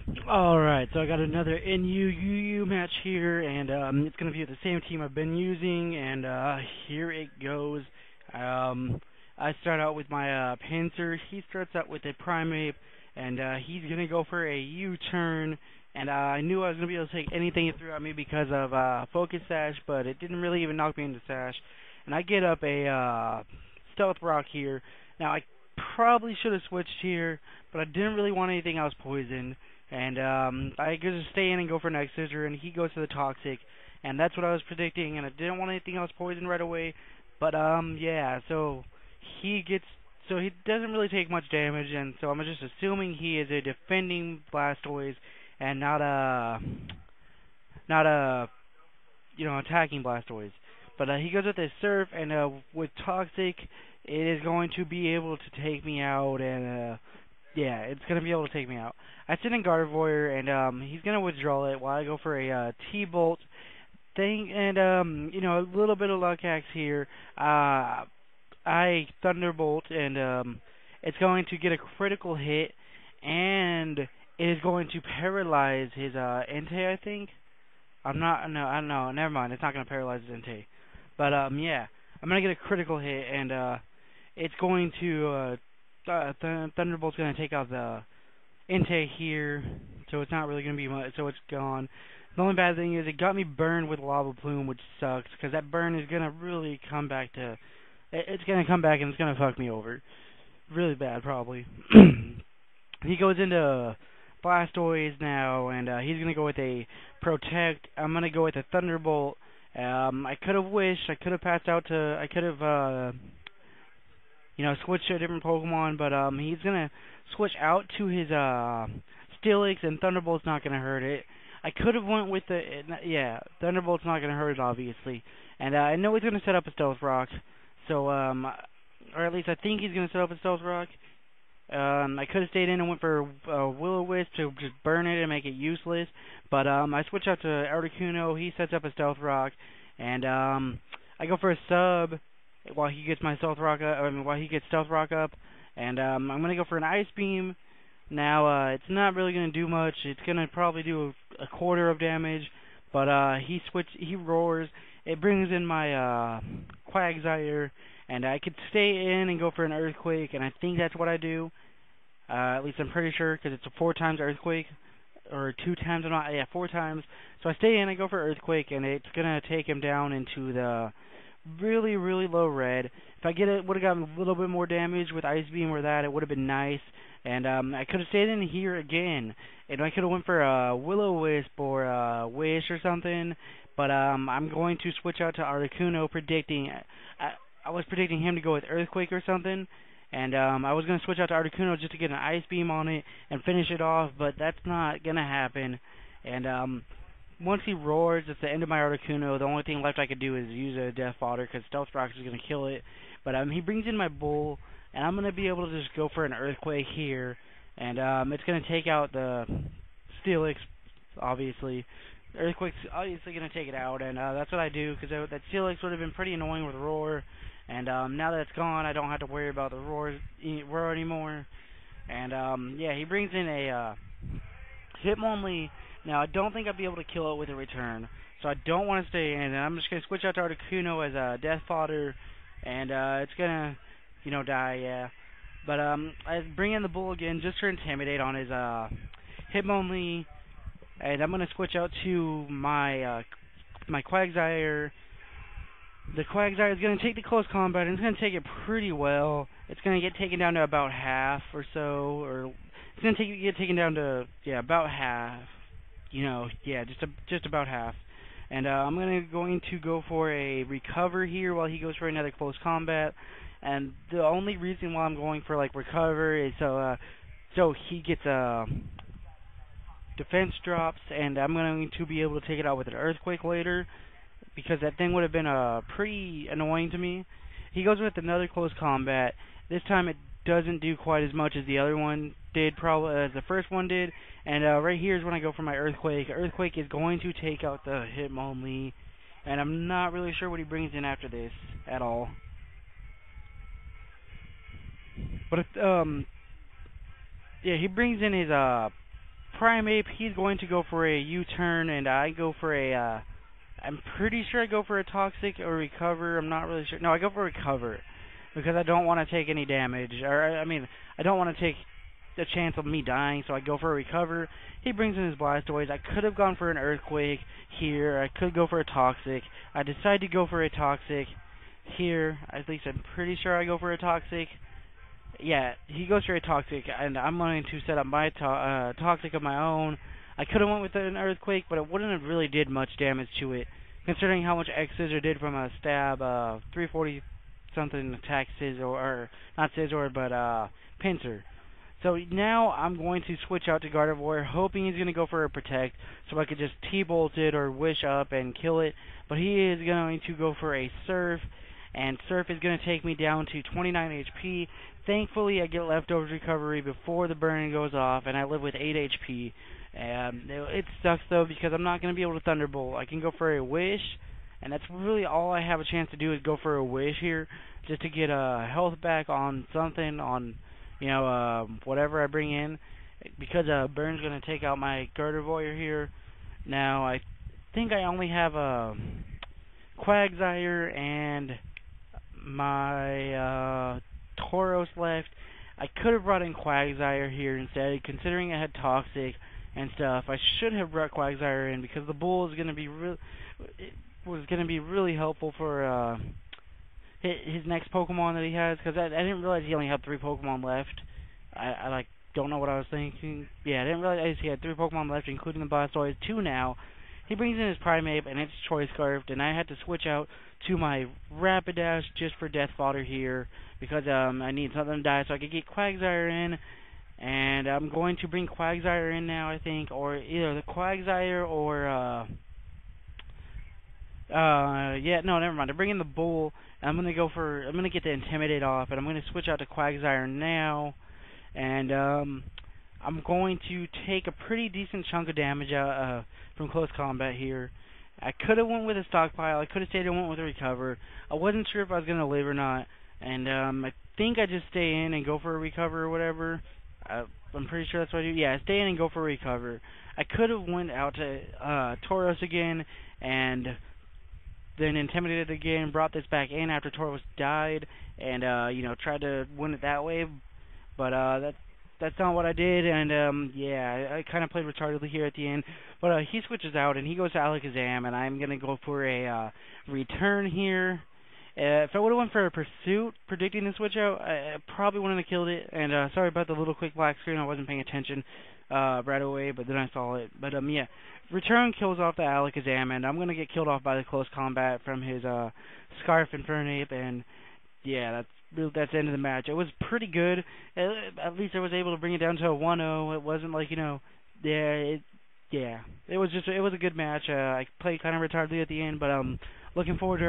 Alright, so I got another NU match here, and it's going to be with the same team I've been using, and here it goes. I start out with my Panzer. He starts out with a Primate, and he's going to go for a U-turn, and I knew I was going to be able to take anything he threw at me because of Focus Sash, but it didn't really even knock me into Sash. And I get up a Stealth Rock here. Now, I probably should have switched here, but I didn't really want anything else poisoned. And I could just stay in and go for next scissor, and he goes to the Toxic, and that's what I was predicting, and I didn't want anything else poisoned right away. But yeah, so he doesn't really take much damage, and so I'm just assuming he is a defending Blastoise and not a attacking Blastoise. But he goes with his Surf, and with Toxic, it is going to be able to take me out, and yeah, it's going to be able to take me out. I sit in Gardevoir, and he's going to withdraw it while I go for a T-Bolt thing, and a little bit of luck hacks here. I Thunderbolt, and it's going to get a critical hit, and it is going to paralyze his Entei, I think. I don't know, never mind, it's not going to paralyze his Entei. But yeah, I'm going to get a critical hit, and it's going to Thunderbolt's going to take out the Entei here, so it's not really going to be much, so it's gone. The only bad thing is it got me burned with Lava Plume, which sucks, because that burn is going to really come back to, it's going to come back and it's going to fuck me over. Really bad, probably. He goes into Blastoise now, and he's going to go with a Protect. I'm going to go with a Thunderbolt. I could have wished, I could have passed out to, I could have, switched to a different Pokemon, but he's going to switch out to his Steelix, and Thunderbolt's not going to hurt it. I could have went with the, yeah, Thunderbolt's not going to hurt it, obviously. And I know he's going to set up a Stealth Rock, so, or at least I think he's going to set up a Stealth Rock. I could have stayed in and went for Will-O-Wisp to just burn it and make it useless, but I switch out to Articuno. He sets up a Stealth Rock, and I go for a Sub while he gets my Stealth Rock up, while he gets Stealth Rock up, and I'm going to go for an Ice Beam. Now, it's not really going to do much. It's going to probably do a quarter of damage, but he roars. It brings in my Quagsire, and I could stay in and go for an Earthquake, and I think that's what I do. At least I'm pretty sure, because it's a 4 times Earthquake, or 2 times, or not, yeah, 4 times. So I stay in, I go for Earthquake, and it's going to take him down into the really, really low red. If I would have gotten a little bit more damage with Ice Beam or that, it would have been nice. And I could have stayed in here again, and I could have went for a Will-O-Wisp or a Wish or something. But I'm going to switch out to Articuno, predicting. I was predicting him to go with Earthquake or something, and I was going to switch out to Articuno just to get an Ice Beam on it and finish it off, but that's not going to happen. And once he roars, it's the end of my Articuno. The only thing left I could do is use a Death Fodder, because Stealth Rock is going to kill it. But he brings in my Bull, and I'm going to be able to just go for an Earthquake here, and it's going to take out the Steelix, obviously. Earthquake's obviously going to take it out, and that's what I do, because that Steelix would have been pretty annoying with Roar. And now that it's gone, I don't have to worry about the roar anymore. And yeah, he brings in a Hitmonlee. Now, I don't think I'd be able to kill it with a return, so I don't want to stay in. And I'm just going to switch out to Articuno as a Death Fodder, and it's going to, die, yeah. But I bring in the Bull again just to intimidate on his Hitmonlee, and I'm going to switch out to my my Quagsire. The Quagsire is going to take the close combat, and it's going to take it pretty well. It's going to get taken down to about half or so, or it's going to get taken down to, yeah, about half. Yeah, just about half. And I'm going to go for a Recover here while he goes for another close combat. And the only reason why I'm going for, like, Recover is so he gets defense drops, and I'm going to be able to take it out with an Earthquake later, because that thing would have been pretty annoying to me. He goes with another close combat. This time it doesn't do quite as much as the other one did, probably as the first one did. And right here is when I go for my Earthquake. Earthquake is going to take out the Hitmonlee, and I'm not really sure what he brings in after this at all. But if, yeah, he brings in his Prime Ape, he's going to go for a U-turn, and I go for a, I'm pretty sure I go for a Toxic or Recover. I'm not really sure. No, I go for Recover, because I don't want to take any damage. Or, I mean, I don't want to take the chance of me dying, so I go for a Recover. He brings in his Blastoise. I could have gone for an Earthquake here. I could go for a Toxic. I decide to go for a Toxic here. At least I'm pretty sure I go for a Toxic. Yeah, he goes for a Toxic, and I'm going to set up my Toxic of my own. I could have went with an Earthquake, but it wouldn't have really did much damage to it, considering how much X-Scissor did from a stab, 340 something attack Scizor, or not Scizor, but Pinsir. So now I'm going to switch out to Gardevoir, hoping he's going to go for a Protect, so I could just T-Bolt it or Wish up and kill it. But he is going to go for a Surf, and Surf is going to take me down to 29 HP. Thankfully, I get Leftovers Recovery before the burn goes off, and I live with 8 HP. It sucks, though, because I'm not going to be able to Thunderbolt. I can go for a Wish, and that's really all I have a chance to do is go for a Wish here, just to get health back on something, on, you know, whatever I bring in, because Burn's going to take out my Gardevoir here. Now, I think I only have a Quagsire and my Tauros left. I could have brought in Quagsire here instead, considering I had Toxic and stuff. I should have brought Quagsire in, because the Bull is going to be really helpful for his next Pokemon that he has, because I didn't realize he only had 3 Pokemon left. I like don't know what I was thinking. Yeah, I didn't realize he had 3 Pokemon left, including the Blastoise, 2 now. He brings in his Primeape, and it's Choice Scarfed, and I had to switch out to my Rapidash just for Death Fodder here, because I need something to die so I could get Quagsire in, and I'm going to bring Quagsire in now, I think, or either the Quagsire or, yeah, no, never mind. I'm bringing the Bull, and I'm going to get the Intimidate off, and I'm going to switch out to Quagsire now, and, I'm going to take a pretty decent chunk of damage out, from close combat here. I could have went with a Stockpile. I could have stayed and went with a Recover. I wasn't sure if I was going to live or not, and, I think I just stay in and go for a Recover or whatever. I'm pretty sure that's what I do. Yeah, stay in and go for a Recover. I could have went out to, Tauros again, and then intimidated again, brought this back in after Tauros died, and, you know, tried to win it that way, but, that's not what I did, and, yeah, I kind of played retardedly here at the end, but, he switches out, and he goes to Alakazam, and I'm going to go for a, return here. If I would have went for a Pursuit, predicting the switch out, I probably wouldn't have killed it, and, sorry about the little quick black screen, I wasn't paying attention, right away, but then I saw it, but, yeah, return kills off the Alakazam, and I'm going to get killed off by the close combat from his, Scarf and Fernape, and, yeah, that's the end of the match. It was pretty good. At least I was able to bring it down to a 1-0. It wasn't like, you know, it was a good match. I played kind of retardedly at the end, but looking forward to